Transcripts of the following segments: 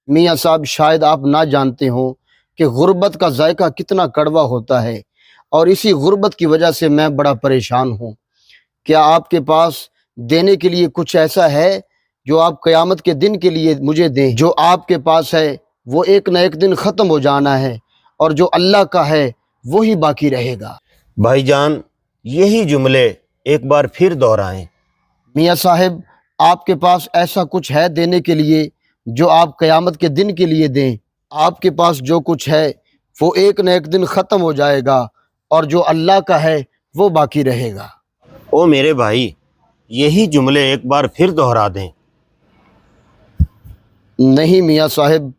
میاں صاحب شاید آپ نہ جانتے ہوں کہ غربت کا ذائقہ کتنا کڑوا ہوتا ہے، اور اسی غربت کی وجہ سے میں بڑا پریشان ہوں۔ کیا آپ کے پاس دینے کے لیے کچھ ایسا ہے جو آپ قیامت کے دن کے لیے مجھے دیں؟ جو آپ کے پاس ہے وہ ایک نہ ایک دن ختم ہو جانا ہے، اور جو اللہ کا ہے وہی باقی رہے گا۔ بھائی جان یہی جملے ایک بار پھر دہرائیں۔ میاں صاحب آپ کے پاس ایسا کچھ ہے دینے کے لیے جو آپ قیامت کے دن کے لیے دیں؟ آپ کے پاس جو کچھ ہے وہ ایک نہ ایک دن ختم ہو جائے گا، اور جو اللہ کا ہے وہ باقی رہے گا۔ او میرے بھائی یہی جملے ایک بار پھر دہرا دیں۔ نہیں میاں صاحب،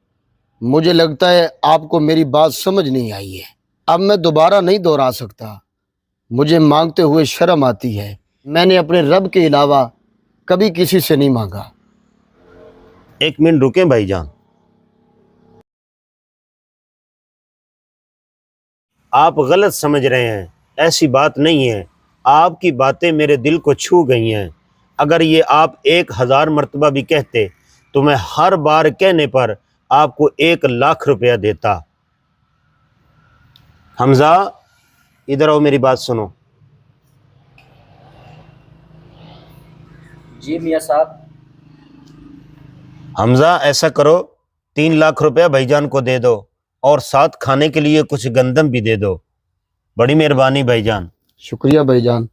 مجھے لگتا ہے آپ کو میری بات سمجھ نہیں آئی ہے۔ اب میں دوبارہ نہیں دہرا سکتا، مجھے مانگتے ہوئے شرم آتی ہے۔ میں نے اپنے رب کے علاوہ کبھی کسی سے نہیں مانگا۔ ایک منٹ رکیں بھائی جان، آپ غلط سمجھ رہے ہیں، ایسی بات نہیں ہے۔ آپ کی باتیں میرے دل کو چھو گئی ہیں۔ اگر یہ آپ 1000 مرتبہ بھی کہتے تو میں ہر بار کہنے پر آپ کو 1,00,000 روپیہ دیتا۔ حمزہ ادھر آؤ، میری بات سنو۔ جی میاں صاحب۔ حمزہ ایسا کرو، 3,00,000 روپیہ بھائی جان کو دے دو، اور ساتھ کھانے کے لیے کچھ گندم بھی دے دو۔ بڑی مہربانی بھائی جان۔ شکریہ بھائی جان۔